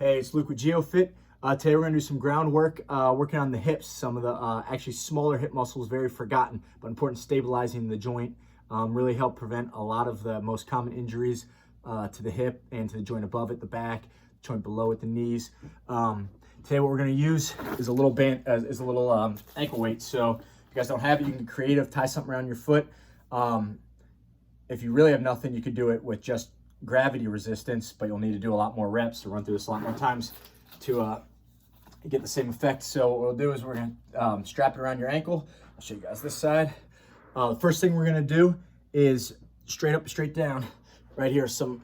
Hey, it's Luke with GeoFit. Today we're going to do some groundwork, working on the hips, some of the actually smaller hip muscles, very forgotten, but important, stabilizing the joint, really help prevent a lot of the most common injuries to the hip and to the joint above it, the back, joint below it, the knees. Today what we're going to use is a little ankle weight. So if you guys don't have it, you can be creative, tie something around your foot. If you really have nothing, you could do it with just gravity resistance, but you'll need to do a lot more reps to run through this a lot more times to get the same effect. So what we'll do is we're gonna strap it around your ankle. I'll show you guys this side. The first thing we're gonna do is straight up, straight down. Right here, some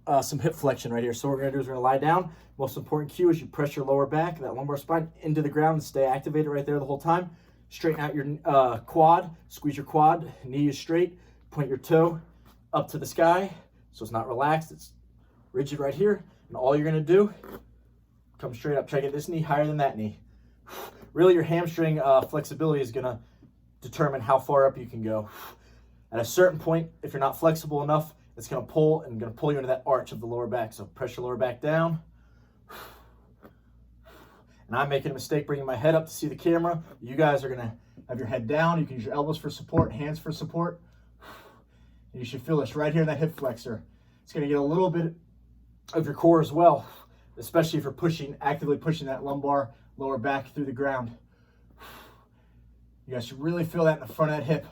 hip flexion right here. So what we're gonna do is we're gonna lie down. Most important cue is you press your lower back, that lumbar spine, into the ground and stay activated right there the whole time. Straighten out your quad, squeeze your quad, knee is straight, point your toe up to the sky. So it's not relaxed, it's rigid right here. And all you're gonna do, come straight up, try to get this knee higher than that knee. Really your hamstring flexibility is gonna determine how far up you can go. At a certain point, if you're not flexible enough, it's gonna pull you into that arch of the lower back. So press your lower back down. And I'm making a mistake bringing my head up to see the camera. You guys are gonna have your head down. You can use your elbows for support, hands for support. And you should feel this right here in that hip flexor. It's gonna get a little bit of your core as well, especially if you're actively pushing that lumbar, lower back through the ground. You guys should really feel that in the front of that hip.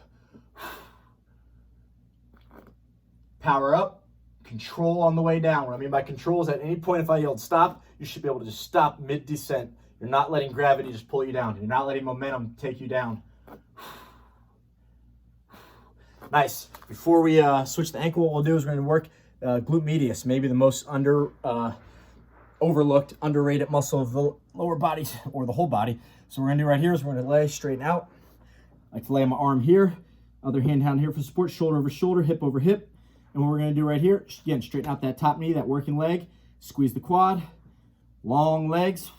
Power up, control on the way down. What I mean by control is at any point if I yelled stop, you should be able to just stop mid-descent. You're not letting gravity just pull you down. You're not letting momentum take you down. Nice. Before we switch the ankle, what we'll do is we're going to work glute medius, maybe the most overlooked, underrated muscle of the lower body or the whole body. So what we're going to do right here is we're going to lay straighten out. I like to lay my arm here, other hand down here for support, shoulder over shoulder, hip over hip. And what we're going to do right here, again, straighten out that top knee, that working leg, squeeze the quad, long legs.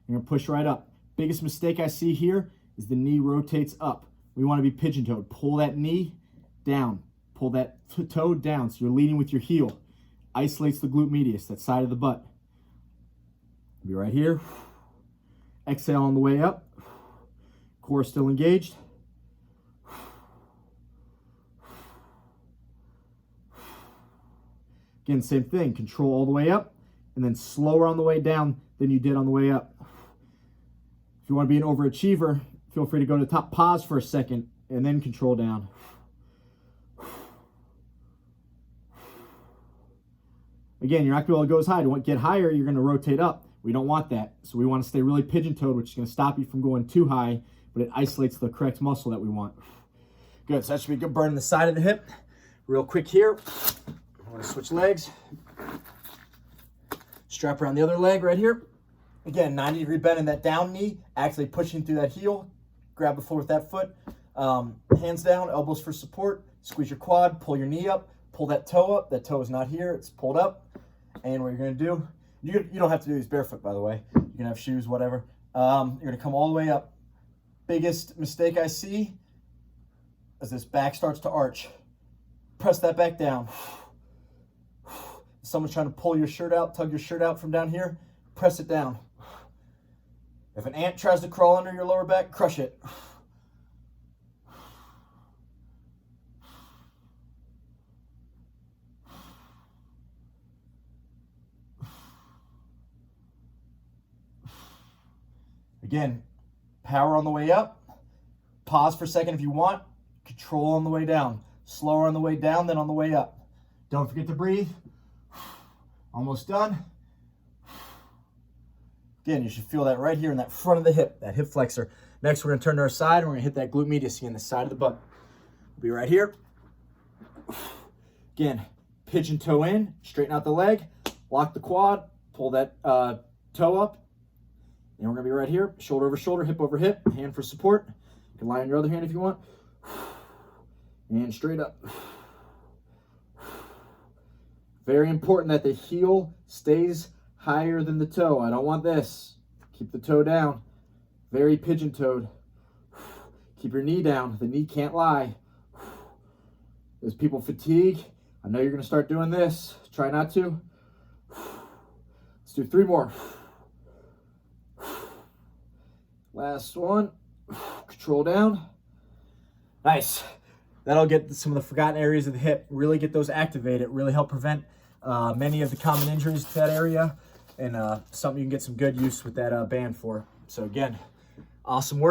You're going to push right up. Biggest mistake I see here is the knee rotates up. We want to be pigeon-toed. Pull that knee down. Pull that toe down so you're leading with your heel. Isolates the glute medius, that side of the butt. Be right here. Exhale on the way up. Core still engaged. Again, same thing. Control all the way up and then slower on the way down than you did on the way up. If you want to be an overachiever, feel free to go to the top, pause for a second, and then control down. Again, you're not going to be able to go as high. To get higher, you're going to rotate up. We don't want that. So we want to stay really pigeon-toed, which is going to stop you from going too high, but it isolates the correct muscle that we want. Good. So that should be a good burn in the side of the hip. Real quick here. I'm going to switch legs. Strap around the other leg right here. Again, 90-degree bend in that down knee, actually pushing through that heel. Grab the floor with that foot. Hands down, elbows for support. Squeeze your quad, pull your knee up. Pull that toe up. That toe is not here. It's pulled up. And what you're going to do, you don't have to do these barefoot, by the way. You can have shoes, whatever. You're going to come all the way up. Biggest mistake I see is this back starts to arch. Press that back down. Someone's trying to pull your shirt out, tug your shirt out from down here, press it down. If an ant tries to crawl under your lower back, crush it. Again, power on the way up. Pause for a second if you want. Control on the way down. Slower on the way down than on the way up. Don't forget to breathe. Almost done. Again, you should feel that right here in that front of the hip, that hip flexor. Next, we're going to turn to our side and we're going to hit that glute medius again, the side of the butt. We'll be right here. Again, pigeon toe in, straighten out the leg, lock the quad, pull that toe up. And we're going to be right here, shoulder over shoulder, hip over hip, hand for support. You can lie on your other hand if you want. And straight up. Very important that the heel stays higher than the toe. I don't want this. Keep the toe down. Very pigeon-toed. Keep your knee down. The knee can't lie. As people fatigue, I know you're going to start doing this. Try not to. Let's do 3 more. Last one. Control down. Nice. That'll get some of the forgotten areas of the hip, really get those activated, really help prevent many of the common injuries to that area, and something you can get some good use with that band for. So again, awesome work.